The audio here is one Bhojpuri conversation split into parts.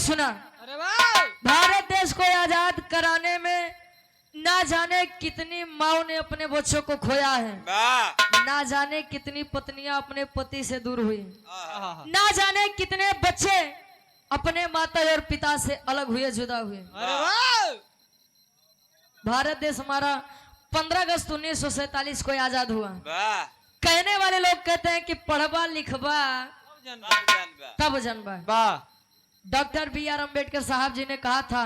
सुना। अरे वाह। भारत देश को आजाद कराने में ना जाने कितनी माओ ने अपने बच्चों को खोया है, ना जाने कितनी पत्नियां अपने पति से दूर हुई, ना जाने कितने बच्चे अपने माता और पिता से अलग हुए, जुदा हुए। अरे वाह। भारत देश हमारा 15 अगस्त 1947 को आजाद हुआ। कहने वाले लोग कहते हैं कि पढ़वा लिखवा तब जनबा। Doctor B.R. अम्बेडकर साहब जी ने कहा था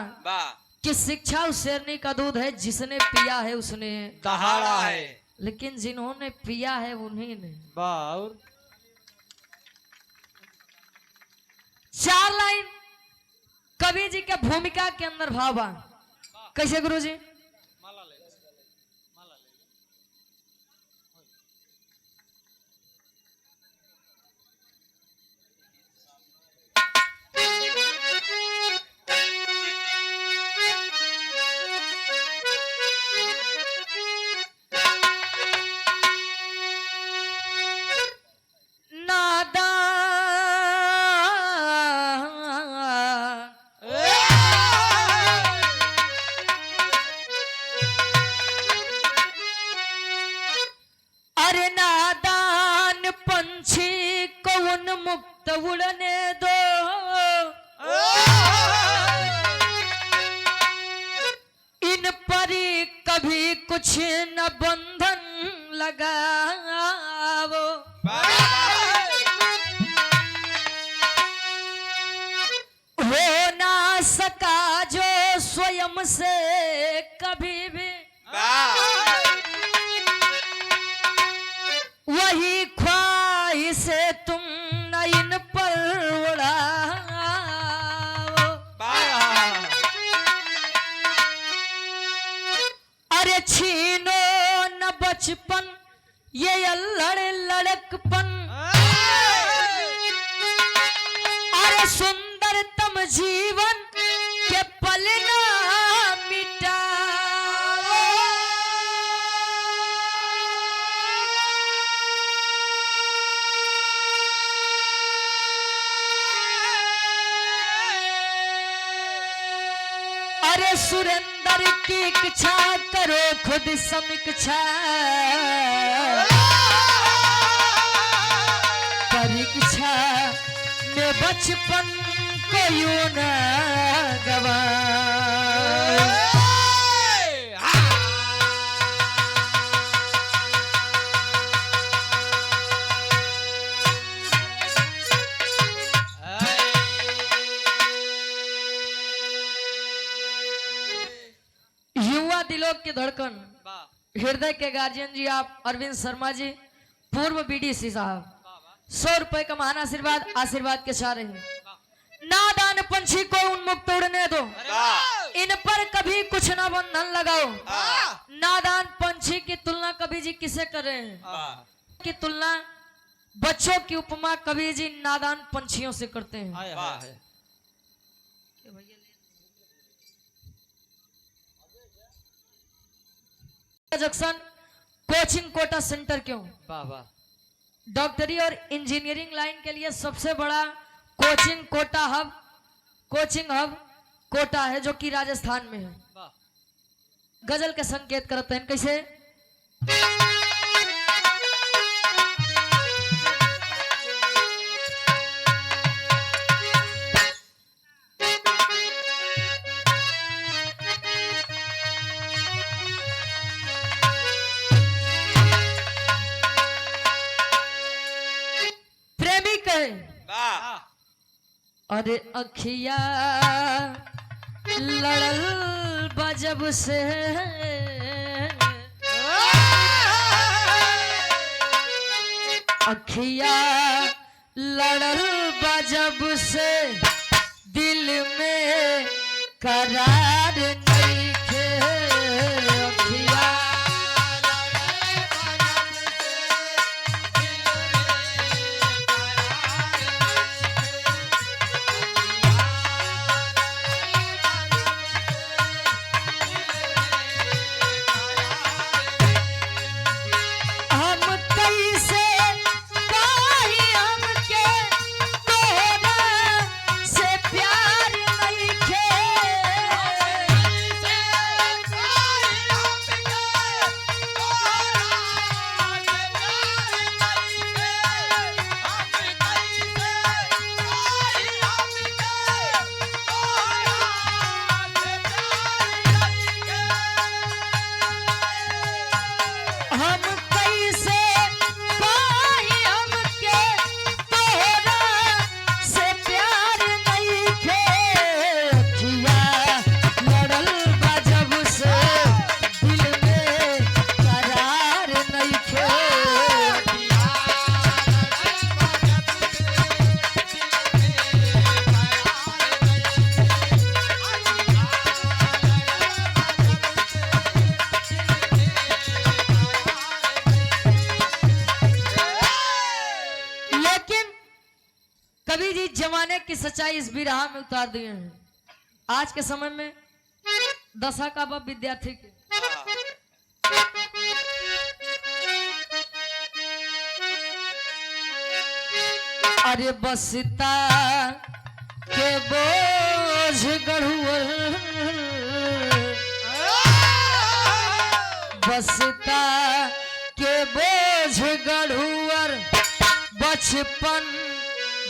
कि शिक्षा उस शेरनी का दूध है जिसने पिया है उसने दहाड़ा है, लेकिन जिन्होंने पिया है उन्हीं ने। और 4 लाइन कवि जी के भूमिका के अंदर भाव बा। कैसे गुरुजी? अरे नादान पंछी को उन्मुक्त उड़ने दो, इन पर कभी कुछ न बंधन लगाओ। हो ना सका जो स्वयं से कभी भी, वही ख्वाहिशे तुम न इन पर उड़ाओ। अरे छीनो न बचपन ये अल्लड़ लड़कपन, अरे सुंदरतम जीवन के पल ना मिटाओ। अरे सुरेंद्र की इच्छा करो खुद समीक्षा, परीक्षा में बचपन को यूं न गवाओ। युवा दिलों की धड़कन, हृदय के गार्जियन जी आप अरविंद शर्मा जी, पूर्व BDC साहब, 100 रुपए का महान आशीर्वाद, आशीर्वाद के साथ रहे। नादान पंछी को उन्मुक्त उड़ने दो, इन पर कभी कुछ ना बंधन लगाओ। नादान पंछी की तुलना कवि जी किसे कर रहे हैं? की तुलना बच्चों की उपमा कवि जी नादान पंछियों से करते हैं। जंक्शन कोचिंग कोटा सेंटर क्यों? डॉक्टरी और इंजीनियरिंग लाइन के लिए सबसे बड़ा कोचिंग हब कोटा है, जो कि राजस्थान में है। गजल के संकेत करते हैं कैसे? अरे अखिया लड़ल बजब से, अखिया लड़ल बजब से, दिल में करार नहीं खे। अखिया से प्यार जमाने की सच्चाई इस बिरहा में उतार दिए हैं। आज के समय में दशा का बाप विद्यार्थी के अरे बसता के बोझ गढ़ुअल बसता के बोझ गढ़ुअर बचपन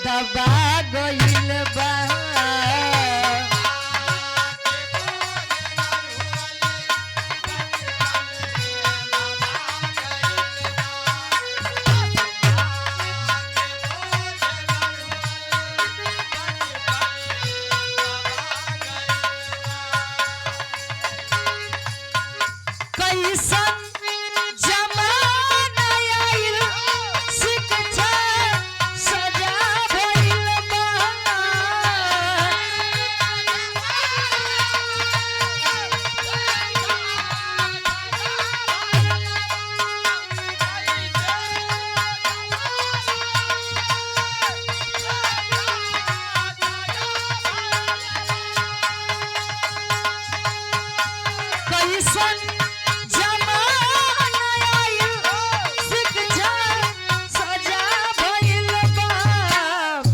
दबा गइल बा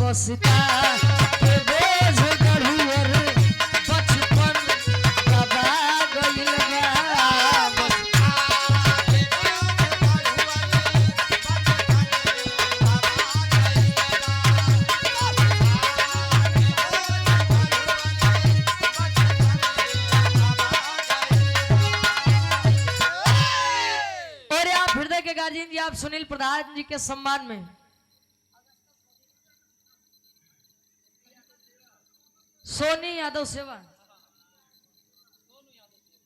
बसता के बोझ गढ़ुअर बचपन दबा गइल बा और आप हृदय के गार्जियन जी आप सुनील प्रधान जी के सम्मान में सोनी यादव सेवक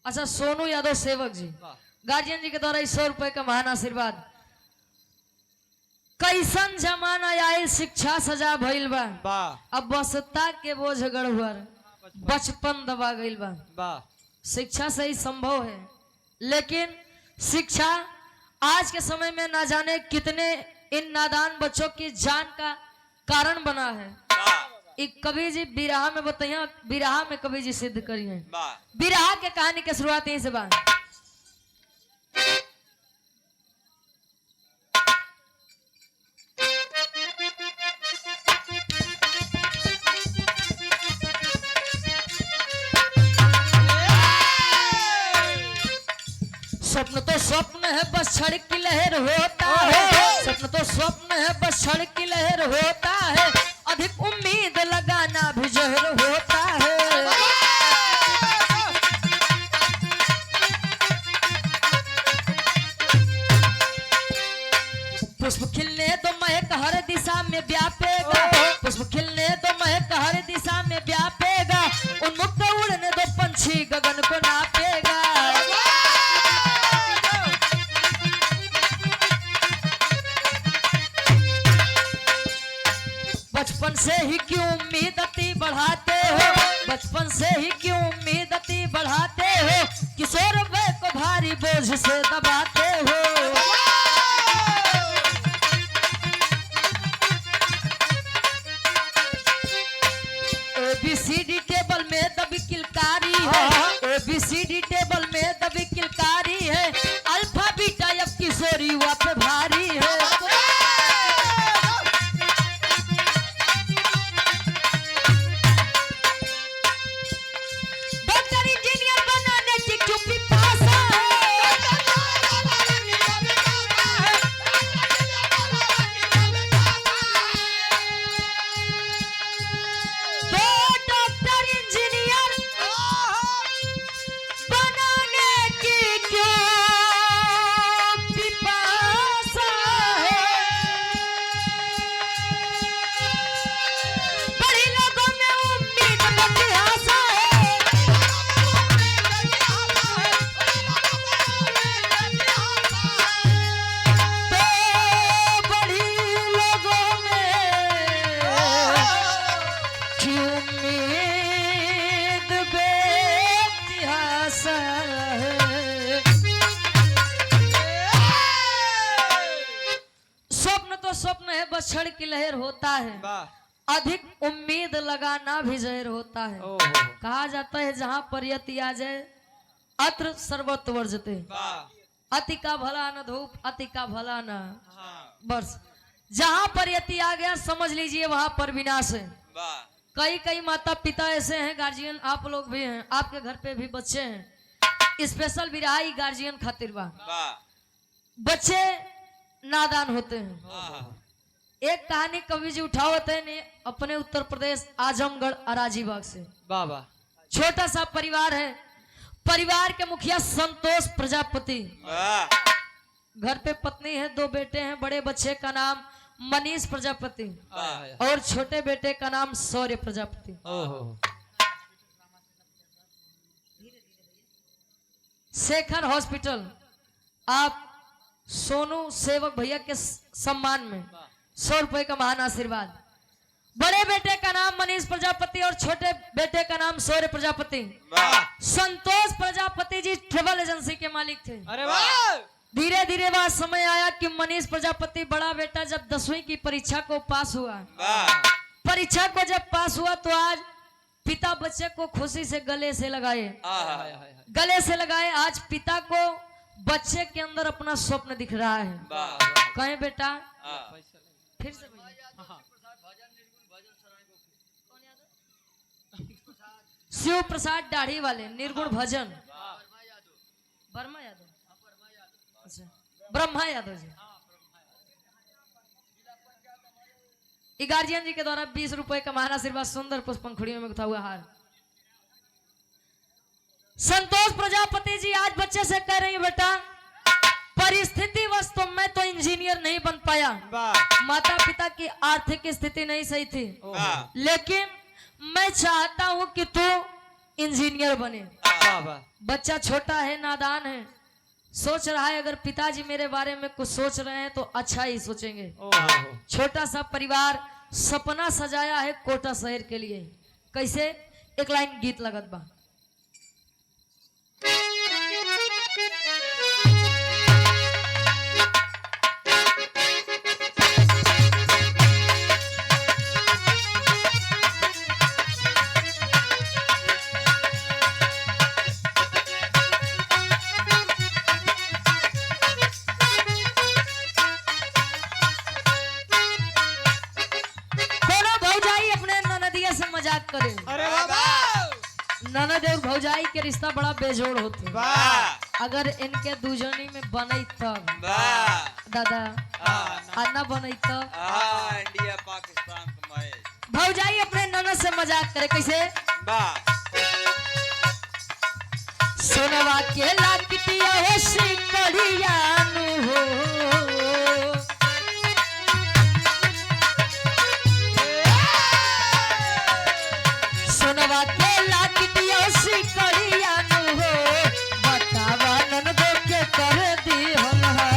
अच्छा सोनू यादव सेवक जी गार्जियन जी के द्वारा 100 रुपए का महान आशीर्वाद। कैसन जमाना आयल शिक्षा सजा भइल बा अब बसता के बोझ गढ़ुअर बचपन दबा गइल बा। शिक्षा से ही संभव है लेकिन शिक्षा आज के समय में ना जाने कितने इन नादान बच्चों की जान का कारण बना है। एक कवि जी बिरहा में बताइए बिरहा में कवि जी सिद्ध करी है। बिरहा के कहानी के शुरुआत यहीं से बा। स्वप्न तो स्वप्न है बस क्षण की लहर होता है स्वप्न तो स्वप्न है बस क्षण की लहर होता है अधिक उम्मीद लगाना भी जहर होता है। पुष्प खिलने तो महक हर दिशा में व्यापेगा पुष्प खिलने तो महक हर दिशा में व्यापेगा उन्मुक्त उड़ने दो पंछी गगन को नापेगा। बचपन से ही क्यों उम्मीद अति बढ़ाते हो बचपन से ही क्यों उम्मीद अति बढ़ाते हो किशोर वय को भारी बोझ से दबाते हो। ABCD टेबल में दबी किलकारी है ABCD टेबल में दबी किलकारी है अल्फा बीटा अब किशोरी युवा पे भारी है। स्वप्न है बस क्षण की लहर होता है अधिक उम्मीद लगाना भी जहर होता है। ओहो कहा जाता है जहां पर यति आ जाए अत्र सर्वत्र वर्जते, वाह अति का भला न धूप, अति का भला न हाँ बस। जहां पर यति आ गया समझ लीजिए वहां पर विनाश है। वाह कई कई माता पिता ऐसे हैं, गार्जियन आप लोग भी हैं, आपके घर पे भी बच्चे हैं, स्पेशल विराई गार्जियन खातिर बा। वाह बच्चे नादान होते हैं। वाह एक कहानी कवि जी उठावत है ने अपने उत्तर प्रदेश आजमगढ़ अराजीबाग से। वाह वाह छोटा सा परिवार है, परिवार के मुखिया संतोष प्रजापति, वाह घर पे पत्नी है, 2 बेटे हैं, बड़े बच्चे का नाम मनीष प्रजापति वाह और छोटे बेटे का नाम शौर्य प्रजापति। ओहो शेखर हॉस्पिटल आप सोनू सेवक भैया के सम्मान में 100 रुपए का महान आशीर्वाद। बड़े बेटे का नाम मनीष प्रजापति और छोटे बेटे का नाम शौर्य प्रजापति। वाह संतोष प्रजापति जी ट्रेवल एजेंसी के मालिक थे। अरे वाह धीरे धीरे वह समय आया कि मनीष प्रजापति बड़ा बेटा जब 10वीं की परीक्षा को पास हुआ, वाह परीक्षा को जब पास हुआ तो आज पिता बच्चे को खुशी से गले से लगाए, गले से लगाए। आज पिता को बच्चे के अंदर अपना स्वप्न दिख रहा है। वाह कहें बेटा फिर से शिव प्रसाद दाढ़ी वाले निर्गुण भजन वर्मा यादव, अच्छा ब्रह्मा यादव जी। गार्जियन जी के द्वारा 20 रुपए का महान आशीर्वाद, सुंदर पुष्प पंखुड़ियों में गुथा हुआ हार। संतोष प्रजापति जी आज बच्चे से कह रही है बेटा परिस्थिति वश तो मैं तो इंजीनियर नहीं बन पाया, माता पिता की आर्थिक स्थिति नहीं सही थी, लेकिन मैं चाहता हूं कि तू इंजीनियर बने। बच्चा छोटा है, नादान है, सोच रहा है अगर पिताजी मेरे बारे में कुछ सोच रहे हैं तो अच्छा ही सोचेंगे। छोटा सा परिवार सपना सजाया है कोटा शहर के लिए। कैसे? एक लाइन गीत लगत बा। मजाक करे, अरे वाह ननद और भौजाई के रिश्ता बड़ा बेजोड़ होते। अगर इनके दूजनी में बने तब दादा आना बने तब इंडिया पाकिस्तान कमाए। भौजाई अपने ननद से मजाक करे। कैसे? सोनवा के लाकिटिया हो सिकड़िया नु हो, सोनवा के लाकिटिया सिकड़िया नु हो, बतावा ननदो के कर दी हम हा।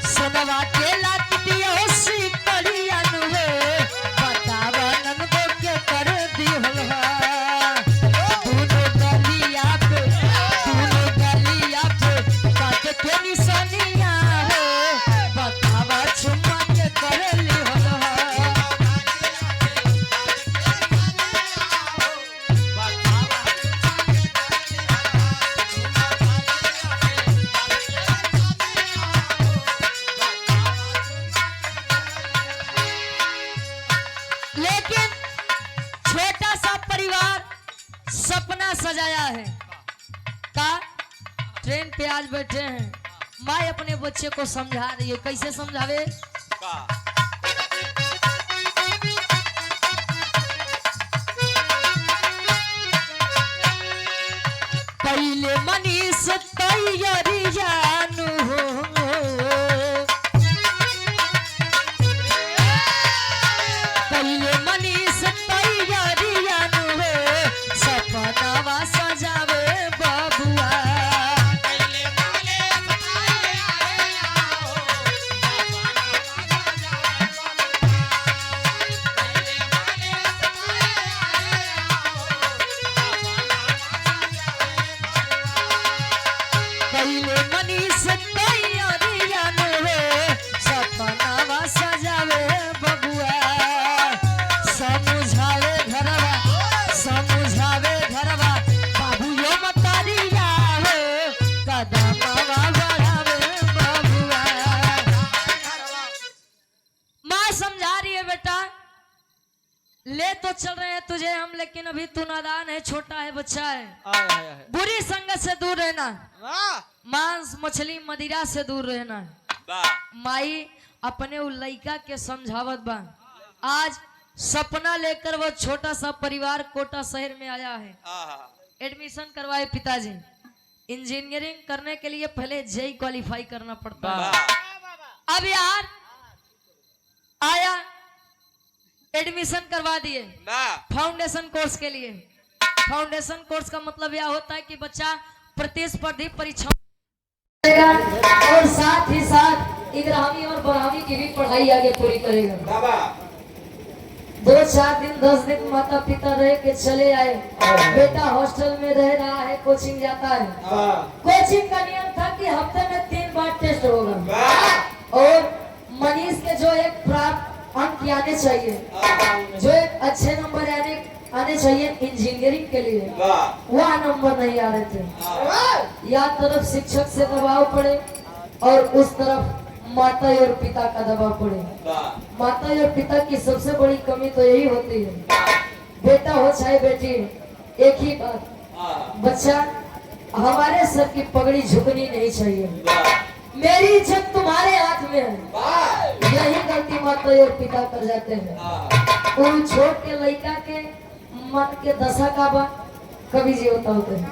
सोनवा के लाकिटिया सिकड़िया नु हो, बतावा ननदो के कर दी हम हा। दोनों गलिया पे काटे के निशानिया हो, बतावा चुम्मा के कर ली हम हा। लेकिन छोटा सा परिवार सपना सजाया है का ट्रेन पे आज बैठे हैं, माँ अपने बच्चे को समझा रही है। कैसे समझावे? पहले मनीष तैयारिया नु हो, पहले मनीष तैयारिया नु हो, सपनावा सजावे बबुआ। ले तो चल रहे हैं तुझे हम, लेकिन अभी तू नादान है, छोटा है, बच्चा है। आय हाय हाय बुरी संगत से दूर रहना, वाह मांस मछली मदिरा से दूर रहना। वाह माई अपने उ लइका के समझावत बा। आज सपना लेकर वो छोटा सा परिवार कोटा शहर में आया है। आहा एडमिशन करवाए पिताजी। इंजीनियरिंग करने के लिए पहले जेई क्वालिफाई करना पड़ता है। वाह अब यार आया, एडमिशन करवा दिए वाह फाउंडेशन कोर्स के लिए। फाउंडेशन कोर्स का मतलब यह होता है कि बच्चा प्रतिस्पर्धी परीक्षा और साथ ही साथ 11वीं और 12वीं की भी पढ़ाई आगे पूरी करेगा। वाह 2-4 दिन 10 दिन माता पिता रह के चले आए। बेटा हॉस्टल में रह रहा है, कोचिंग जाता है। कोचिंग का नियम था कि हफ्ते में 3 बार टेस्ट होगा और मनीष के जो एक प्राप्त अंक आने चाहिए, जो एक अच्छे नंबर आने चाहिए इंजीनियरिंग के लिए, वह नंबर नहीं आ रहे थे। या तरफ शिक्षक से दबाव पड़े और उस तरफ माता और पिता का दबाव पड़े। माता और पिता की सबसे बड़ी कमी तो यही होती है, बेटा हो चाहे बेटी, एक ही बात, बच्चा हमारे सर की पगड़ी झुकनी नहीं चाहिए। मेरी इज्जत तुम्हारे हाथ में है। यही गलती माता और पिता कर जाते हैं। उन छोट के लड़का के मन के दशा का बा कभी जीवता होते हैं।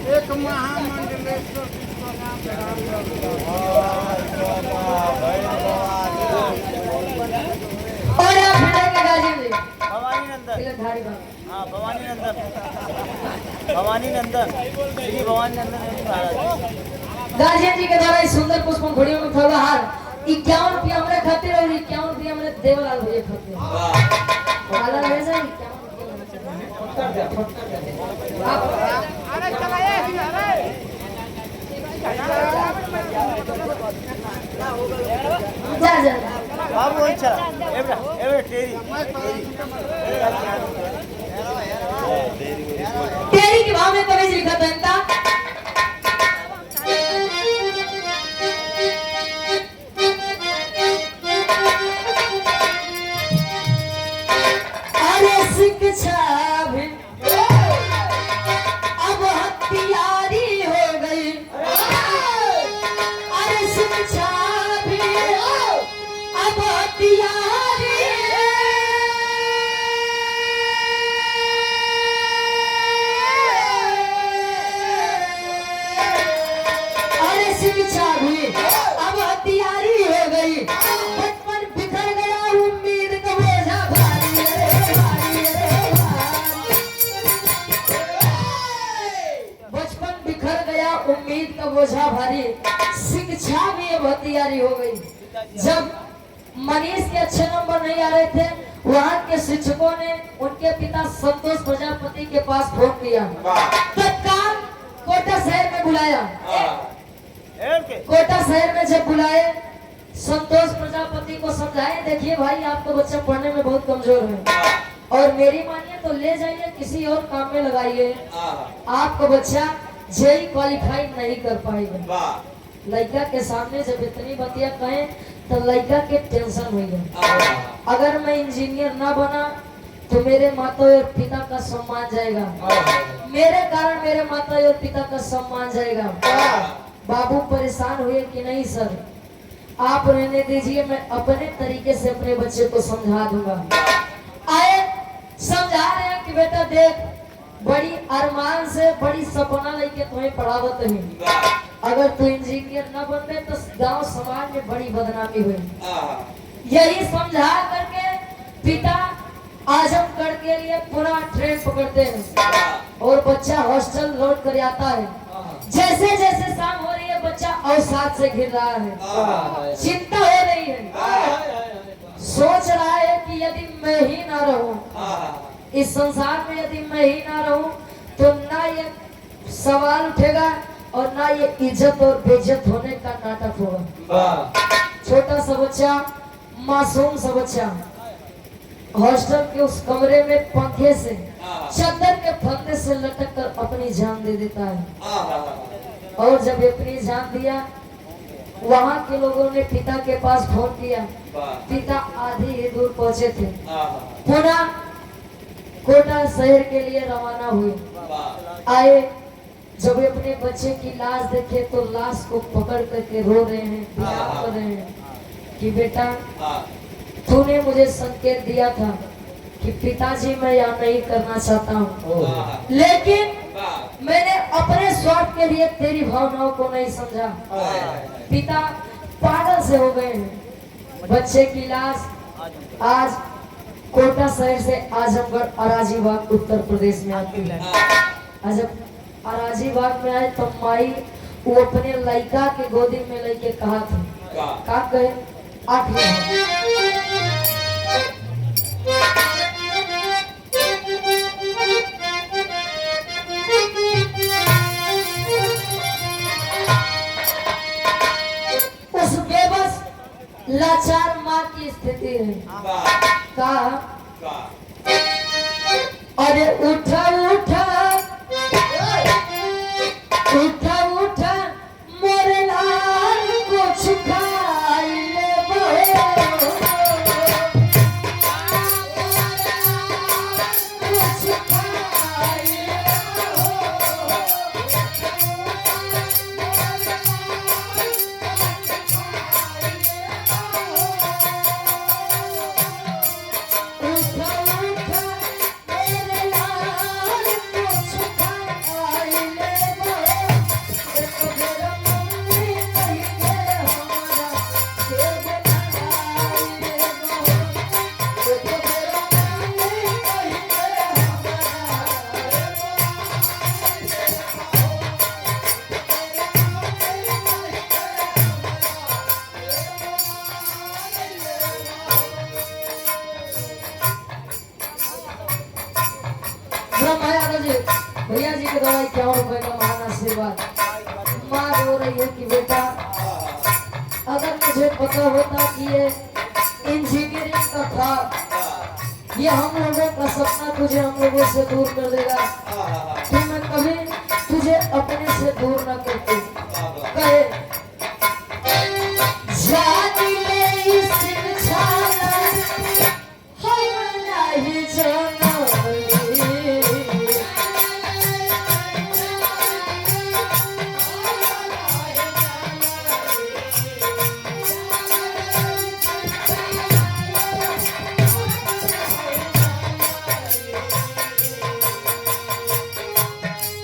एक महामंडलेश्वर और आप मिलेंगे गार्जियन जी। भवानी नंदन तिलकधारी बाबा। हाँ भवानी नंदन भवानी नंदन श्री भवानी नंदन महाराज गार्जियन जी के द्वारा इस सुंदर पुष्प घोड़ियों में थोड़ा हार 51 रुपया हमने खातिर और 51 रुपया हमने देवलाल भैया खातिर। वाला ले जाए 51 रुपया। अरे चलाए अरे जा जा बाबू अच्छा एवरा एवरा तेरी तेरी की भाव में कभी लिखा था इनका। अरे शिक्षा भी अब हथियारी हो गई। अरे शिक्षा भी अब हथियारी। अरे शिक्षा भी अब हथियारी हो गई। बचपन बिखर गया उम्मीद का बोझा भारी। अरे भारी, अरे भारी। बचपन बिखर गया उम्मीद का बोझा भारी। शिक्षा भी अब हथियारी हो गई। जब मनीष के अच्छे नंबर नहीं आ रहे थे, वहाँ के शिक्षकों ने उनके पिता संतोष प्रजापति के पास फोन किया। तत्काल कोटा शहर में बुलाया। कोटा शहर में जब बुलाए, संतोष प्रजापति को समझाए, देखिए भाई आपका बच्चा पढ़ने में बहुत कमजोर है और मेरी मानिए तो ले जाइए किसी और काम में लगाइए। आपका बच्चा जेई क्वालिफाई नहीं कर पाएगा। लड़का के सामने जब इतनी बतिया कहें तो लड़का के टेंशन हो गया। अगर मैं इंजीनियर ना बना तो मेरे माता और पिता का सम्मान जाएगा। मेरे कारण मेरे माता और पिता का सम्मान जाएगा। बाबू परेशान हुए कि नहीं सर, आप रहने दीजिए, मैं अपने तरीके से अपने बच्चे को समझा दूंगा। आए समझा रहे हैं कि बेटा देख, बड़ी अरमान से बड़ी सपना लेके तुम्हें पढ़ावत है। अगर तू इंजीनियर न बनते तो गांव समाज में बड़ी बदनामी हुई। यही समझा करके पिता आजमगढ़ के लिए पूरा ट्रेन पकड़ते हैं और बच्चा हॉस्टल लौट कर आता है। जैसे जैसे शाम हो रही है, बच्चा अवसाद से घिर रहा है। चिंता हो रही है, सोच रहा है कि यदि मैं ही ना रहूं इस संसार में, यदि मैं ही ना रहूं तो ना ये सवाल उठेगा और ना ये इज्जत और बेइज्जत होने का नाटक होगा। वाह छोटा सा बच्चा, मासूम सा बच्चा हॉस्टल के उस कमरे में पंखे से, चादर के फंदे से लटक कर अपनी जान दे देता है। और जब अपनी जान दिया, वहाँ के लोगों ने पिता के पास फोन किया। पिता आधी ही दूर पहुंचे थे, पुनः कोटा शहर के लिए रवाना हुए। आए, जब अपने बच्चे की लाश देखे तो लाश को पकड़ करके रो रहे हैं, विलाप कर रहे हैं कि बेटा तूने मुझे संकेत दिया था कि पिताजी मैं यहाँ नहीं करना चाहता हूँ, लेकिन मैंने अपने स्वार्थ के लिए तेरी भावनाओं को नहीं समझा। पिता पागल से हो गए हैं। बच्चे की लाश आज कोटा शहर से आजमगढ़ अराजीबाग उत्तर प्रदेश में आती है। आज जब अराजीबाग में आए तो माई वो अपने लड़का के गोदी में लेके कहा था, का कहे 8 उस बेबस लाचार माँ की स्थिति है। कहा अरे उठा उठा उठा उठा मोरे लाल कुछ खाई ले कुछ खाई ले उठा उठा मेरे लाल कुछ खाई ले एक मेरा मम्मी कही के हमारा के बनाई ले एक मेरा मम्मी कही के हमारा जी भैया जी के द्वारा 51 रुपए का महान आशीर्वाद। माँ रो रही है कि बेटा अगर मुझे पता होता कि ये इंजीनियरिंग का था, ये हम लोगों का सपना तुझे हम लोगों से दूर कर देगा, तो मैं कभी तुझे अपने से दूर न करती। कहे जानी ले इस इंसान हम नहीं जानते।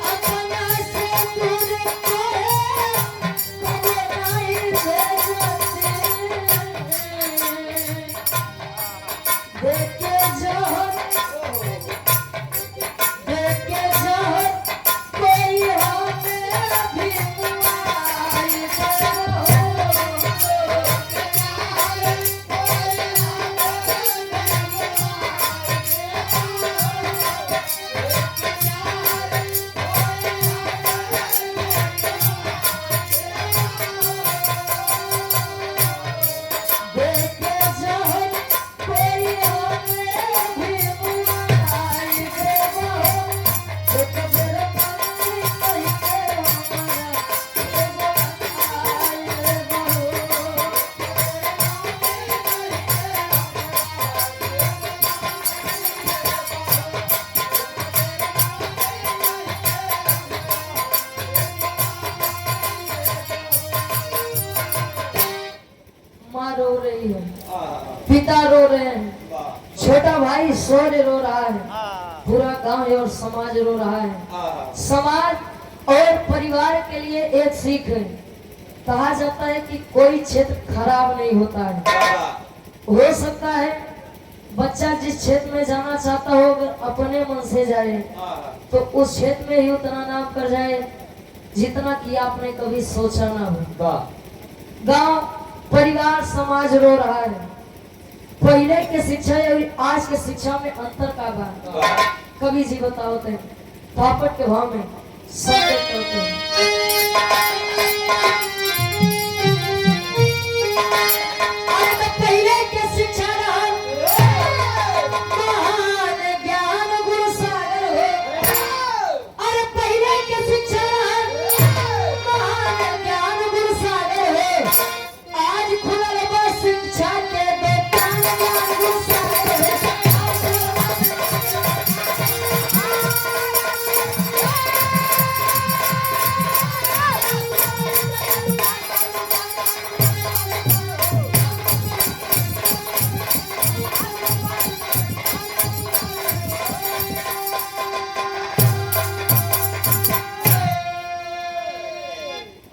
अपना से दूर देखे जोहर कोई हमें भी मुआई देखे जोहर कोई हमें भी मुआई देवो एक मेरे पानी कही के हमारा आई देवो माँ रो रही है, पिता रो रहे हैं, छोटा भाई शौर्य रो रहा है, पूरा गांव और समाज रो रहा है। समाज और परिवार के लिए एक सीख है। कहा जाता है कि कोई क्षेत्र खराब नहीं होता है। हो सकता है बच्चा जिस क्षेत्र में जाना चाहता हो अगर अपने मन से जाए तो उस क्षेत्र में ही उतना नाम कर जाए जितना कि आपने कभी सोचा ना हो। गांव परिवार समाज रो रहा है। पहले के शिक्षा और आज के शिक्षा में अंतर का बा कवि जी बताओ थे पापड़ के भाव में संकेत करते हैं। पहले के शिक्षा रहल महान ज्ञान गुरु सागर हो। अरे पहले के शिक्षा रहल महान ज्ञान गुरु सागर हो। आज खुलल बा शिक्षा के दुकान ज्ञान गुरु सागर हो।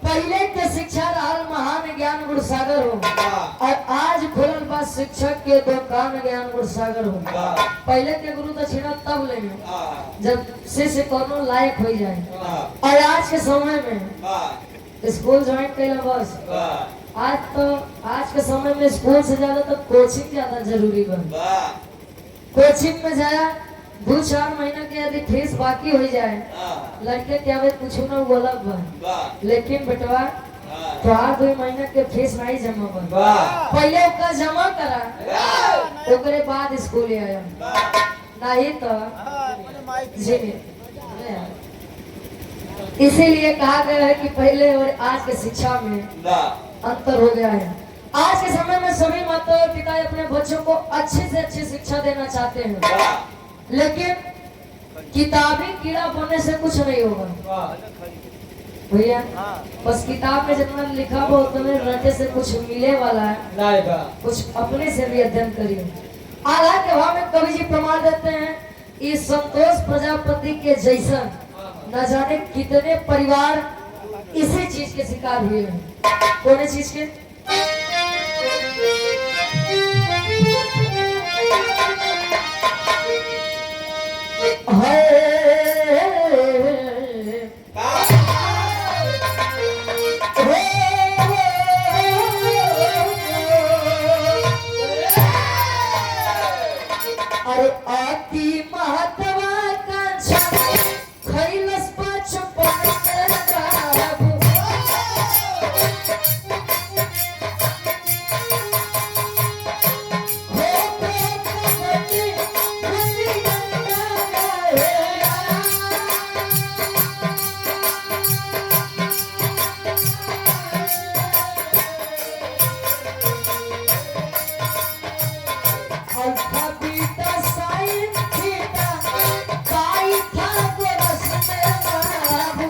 पहले के शिक्षा रहल महान ज्ञान गुरु सागर हो। और आज खुलल बा शिक्षक के दुकान ज्ञान गुरु सागर हो। पहले के गुरु दक्षिणा तब लेंगे जब शिष्य कोनो लायक हो जाए। और आज के समय में स्कूल ज्वाइन कैला बस। आज के समय में स्कूल से ज्यादा तो कोचिंग ज्यादा जरूरी बा। कोचिंग में जाया 2-4 महीना के यदि फीस बाकी हो जाए लड़के के आवे कुछ न बोला बा। लेकिन बेटवा तो 2 महीना के फीस नहीं जमा बा। पहले ओका जमा करा ओकरे बाद स्कूल आया नहीं तो जी। इसीलिए कहा गया है कि पहले और आज के शिक्षा में अंतर हो गया है। आज के समय में सभी माता और पिता अपने बच्चों को अच्छी से अच्छी शिक्षा देना चाहते हैं। लेकिन किताबी कीड़ा बनने से कुछ नहीं होगा भैया। बस किताब में जितना लिखा हुआ उतने रटे से कुछ मिले वाला है। कुछ अपने से भी अध्ययन करिए। आधा के भाव में कवि जी प्रमाण देते हैं इस संतोष प्रजापति के जैसा न जाने कितने परिवार इसी चीज के शिकार हुए हैं। कौन चीज के? अरे अति महत्वाकांक्षा खैलस बचपन के बाबू। Alpha beta sine theta pi था गोरस में बाबू।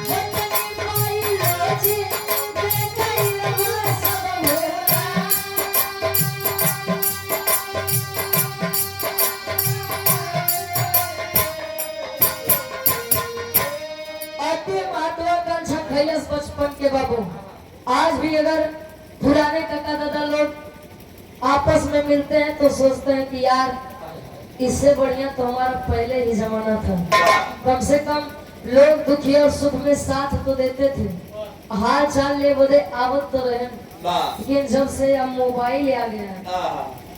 जितनी बायोलॉजी देखई रहा सब होला। अति महत्वाकांक्षा खैलस बचपन के बाबू। आज भी अगर पुराने काका दादा लोग आपस में मिलते हैं तो सोचते हैं कि यार इससे बढ़िया तो हमारा पहले ही जमाना था। कम से कम लोग दुखी और सुख में साथ तो देते थे। हाल चाल ले बोले आवत तो रहे। लेकिन जब से अब मोबाइल आ गया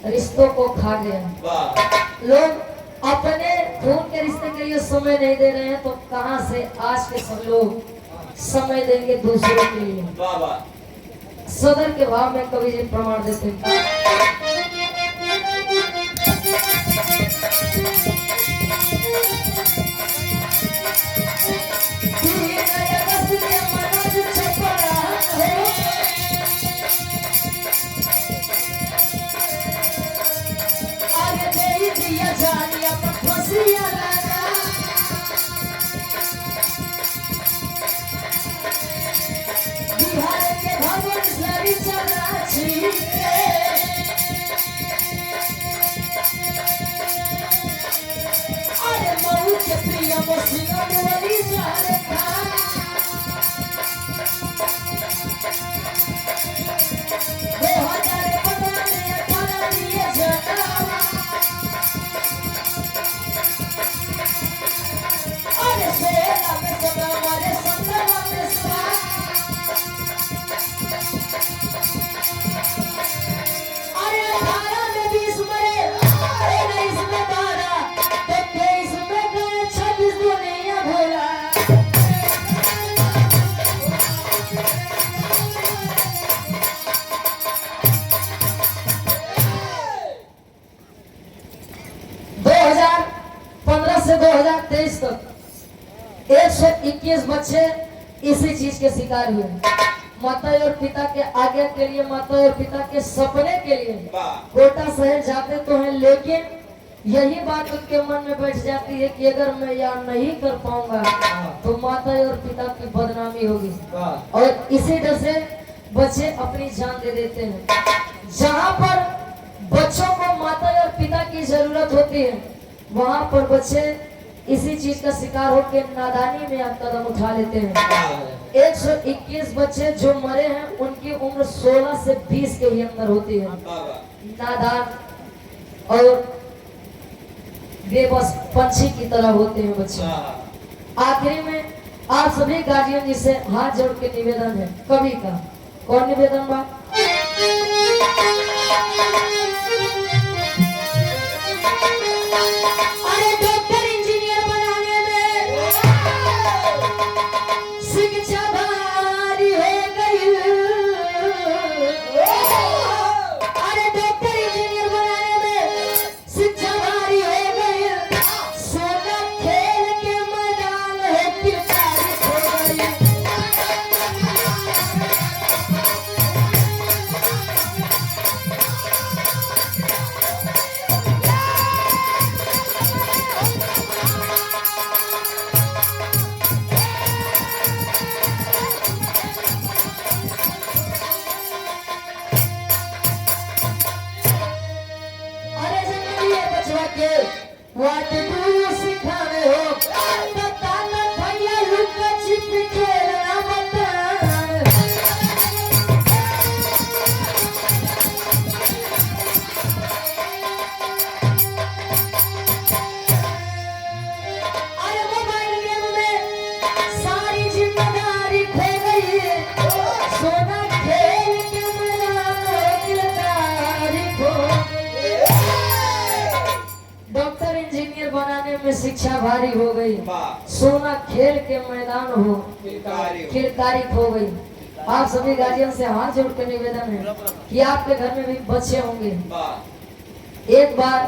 रिश्तों को खा गया। लोग अपने खून के रिश्ते के लिए समय नहीं दे रहे हैं तो कहां से आज के सब लोग समय देंगे दूसरों के लिए। सदर के भाव में कवि जी प्रमाण देते हैं। बिहार के भवन सरी चराची अरे मऊ के प्रिय मोसिंगन वाली झारखा 2015 में 18 दिए जटा अरे सेना में सदा हमारे संगमा में सदा अरे 18 में 20 मरे अरे नहीं 20 तक 121 बच्चे इसी चीज के शिकार हुए। माता और पिता के आज्ञा के लिए, माता और पिता के सपने के लिए कोटा शहर जाते तो हैं, लेकिन यही बात उनके मन में बैठ जाती है कि अगर मैं यहाँ नहीं कर पाऊंगा तो माता और पिता की बदनामी होगी, और इसी डर से बच्चे अपनी जान दे देते हैं। जहाँ पर बच्चों को माता और पिता की जरूरत होती है, वहाँ पर बच्चे इसी चीज का शिकार होकर नादानी में आप कदम उठा लेते हैं। 121 बच्चे जो मरे हैं उनकी उम्र 16 से 20 के ही अंदर होती है। नादान और बेबस पंछी की तरह होते हैं बच्चे। आखिरी में आप सभी गार्जियन जी से हाथ जोड़ के निवेदन है, कवि का कौन निवेदन बा? अरे डॉक्टर इंजीनियर बनाने में शिक्षा भारी हो गई। अरे डॉक्टर इंजीनियर बनाने में शिक्षा भारी हो गई। सोना खेल के मैदान है किरदारी हो गई। अरे जंगली बचवा के व्हाट डू यू सिखावे हो? बता ना भैया लुका छिप खेलना बता। अरे मोबाइल गेम में सारी जिम्मेदारी खो गई। सोना खेल के मैदान में किरदारी खो गई। डॉक्टर इंजीनियर बनाने में शिक्षा भारी हो गई। सोना खेल के मैदान हो किरदारी खो गई। आप सभी गार्जियन से हाथ जोड़ कर निवेदन है कि आपके घर में भी बच्चे होंगे, एक बार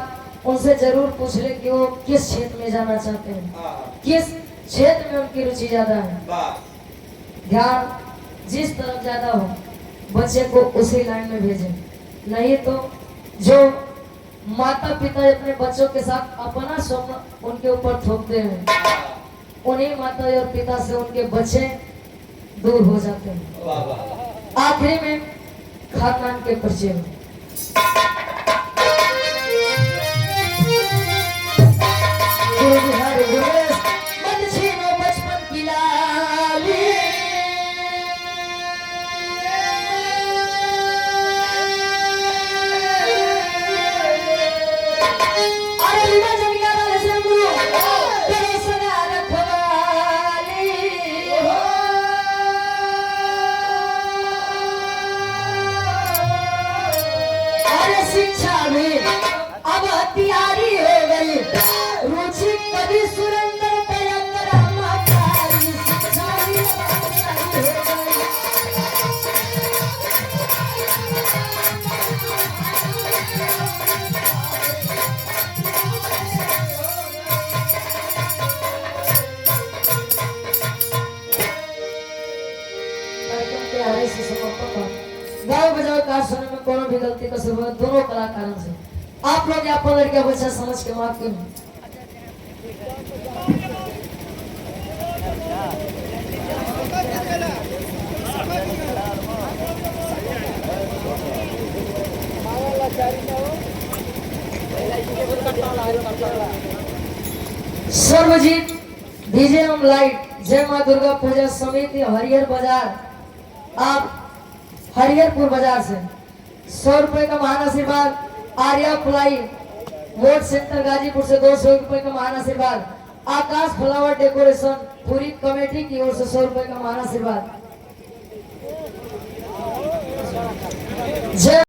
उनसे जरूर पूछ ले कि वो किस क्षेत्र में जाना चाहते हैं, किस क्षेत्र में उनकी रुचि ज्यादा है। ध्यान जिस तरफ ज्यादा हो बच्चे को उसी लाइन में भेजें, नहीं तो जो माता पिता अपने बच्चों के साथ अपना स्वप्न उनके ऊपर थोपते हैं, उन्हीं माता और पिता से उनके बच्चे दूर हो जाते हैं। आखिरी में खानदान के परिचय में गुरु बिहारी गुरेश मत छीनो बचपन की लाली। अरे बिना जंगिया वाले से गुरु तेरे सदा रखवाली। अरे शिक्षा भी अब हथियारी हो गई। रुचि कभी सुरेंद्र तयंगर हमारी शिक्षा भी अब हथियारी हो गई। कार्यक्रम के आगे से समापन हुआ। गाँव बजाओ कार सुनने में कोनो भी गलती का सबूत दोनों कलाकारों से आप लोग यहाँ पर लड़कियां बच्चा समझ के माफ करें। सर्वजीत डीजे एवं लाइट जय मां दुर्गा पूजा समिति हरिहर बाजार, आप हरिहरपुर बाजार से 100 रुपए का महान आशीर्वाद। आर्या फुलाई वोट सेंटर गाजीपुर से 200 रुपए का महान आशीर्वाद। आकाश फ्लावर डेकोरेशन पूरी कमेटी की ओर से 100 रुपए का महान आशीर्वाद। जय